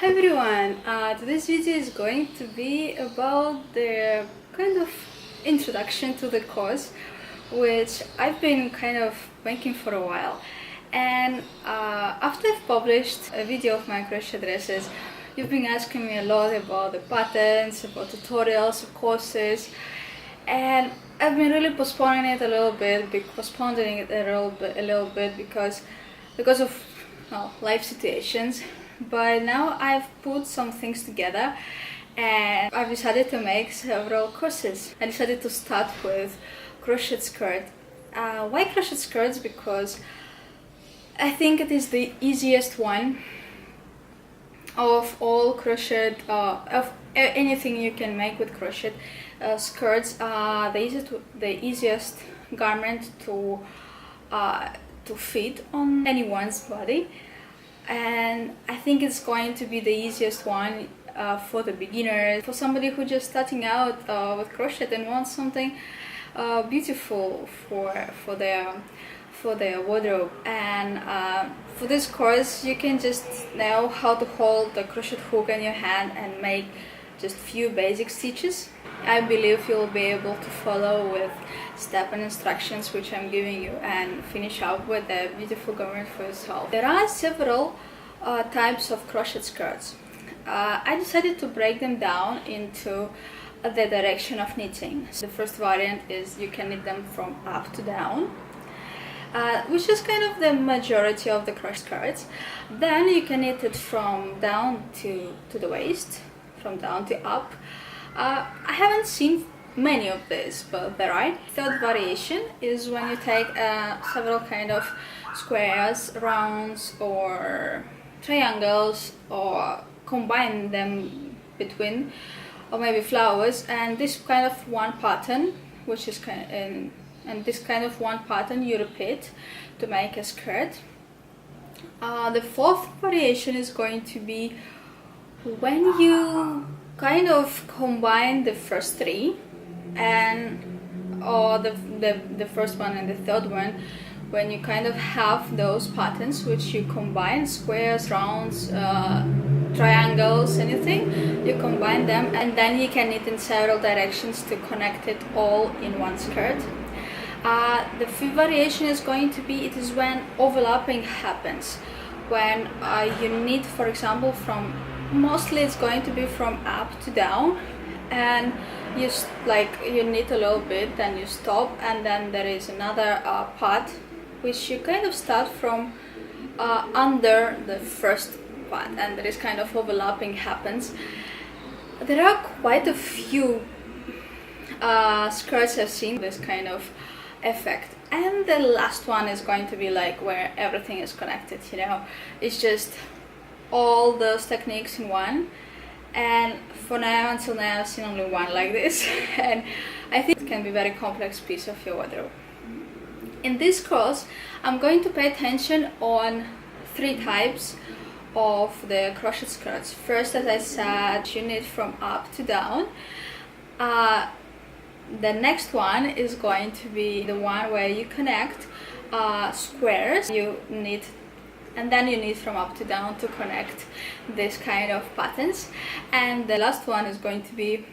Hi everyone, today's video is going to be about the kind of introduction to the course, which I've been kind of making for a while. And after I've published a video of my crochet dresses, you've been asking me a lot about the patterns, about tutorials, courses, and I've been really postponing it a little bit because of life situations. But now I've put some things together and I've decided to make several courses. I decided to start with crochet skirt. Why crochet skirts? Because I think it is the easiest one of all crochet, of anything you can make with crochet skirts. The easiest garment to fit on anyone's body. And I think it's going to be the easiest one for the beginners, for somebody who's just starting out with crochet and wants something beautiful for their wardrobe. And for this course, you can just know how to hold the crochet hook in your hand and make just few basic stitches. I believe you'll be able to follow with step and instructions which I'm giving you and finish up with a beautiful garment for yourself. There are several types of crochet skirts. I decided to break them down into the direction of knitting. So the first variant is you can knit them from up to down, which is kind of the majority of the crochet skirts. Then you can knit it from down to the waist, from down to up. I haven't seen many of these, but there are. Third variation is when you take several kind of squares, rounds or triangles, or combine them between, or maybe flowers, and this kind of one pattern, which is and this kind of one pattern you repeat to make a skirt. The fourth variation is going to be when you kind of combine the first three, or the first one and the third one, when you kind of have those patterns which you combine, squares, rounds, triangles, anything, you combine them, and then you can knit in several directions to connect it all in one skirt. The fifth variation is going to be, it is when overlapping happens, when you knit, for example, mostly it's going to be from up to down, and you knit a little bit, then you stop, and then there is another part which you kind of start from under the first part, and there is kind of overlapping happens. There are quite a few skirts I've seen this kind of effect. And the last one is going to be like where everything is connected, it's just all those techniques in one. And for now, until now, I've seen only one like this, and I think it can be a very complex piece of your wardrobe. In this course, I'm going to pay attention on three types of the crochet skirts. First, as I said, you knit from up to down. The next one is going to be the one where you connect squares. You knit, and then you knit from up to down to connect this kind of patterns. And the last one is going to be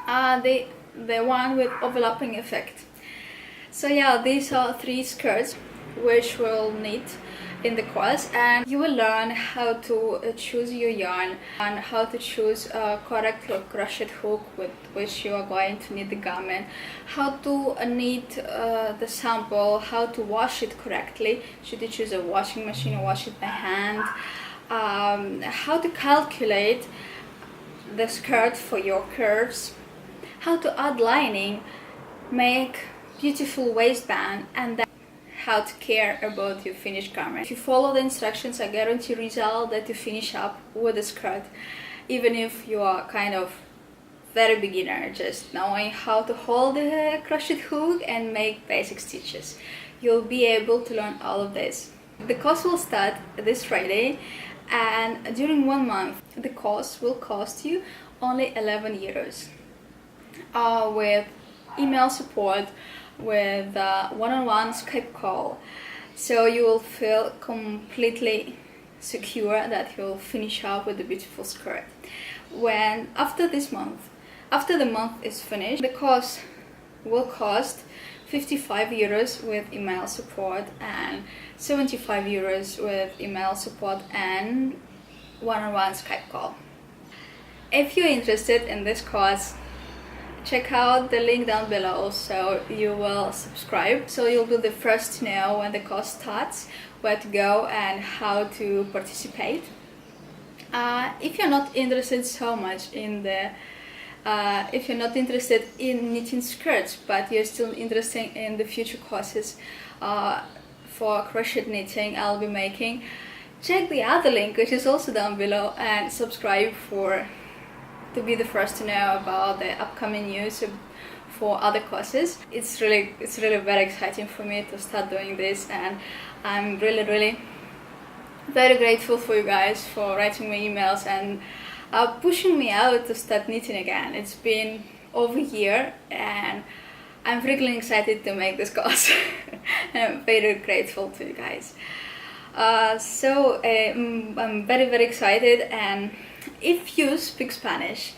the one with overlapping effect. So yeah, these are three skirts which we'll knit in the course, and you will learn how to choose your yarn and how to choose a correct crochet hook with which you are going to knit the garment, how to knit the sample, how to wash it correctly, should you choose a washing machine or wash it by hand, how to calculate the skirt for your curves, how to add lining, make beautiful waistband, and then how to care about your finished garment. If you follow the instructions, I guarantee result that you finish up with a skirt, even if you are kind of very beginner, just knowing how to hold the crochet hook and make basic stitches. You'll be able to learn all of this. The course will start this Friday, and during 1 month the course will cost you only 11 euros, with email support, with one-on-one Skype call, so you will feel completely secure that you'll finish up with a beautiful skirt. After the month is finished, the course will cost 55 euros with email support and 75 euros with email support and one-on-one Skype call. If you're interested in this course, check out the link down below so you will subscribe, so you'll be the first to know when the course starts, where to go and how to participate. If you're not interested so much in if you're not interested in knitting skirts but you're still interested in the future courses for crochet knitting I'll be making, check the other link which is also down below and subscribe to be the first to know about the upcoming news for other courses. It's really very exciting for me to start doing this, and I'm really very grateful for you guys for writing me emails and pushing me out to start knitting again. It's been over a year and I'm really excited to make this course and I'm very grateful to you guys. I'm very excited, and if you speak Spanish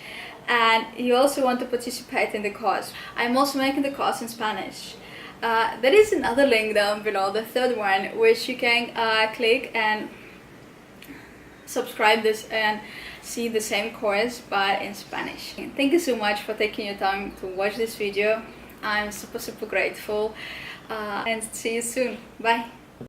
and you also want to participate in the course, I'm also making the course in Spanish. There is another link down below, the third one, which you can click and subscribe this and see the same course but in Spanish. Thank you so much for taking your time to watch this video. I'm super grateful, and see you soon. Bye.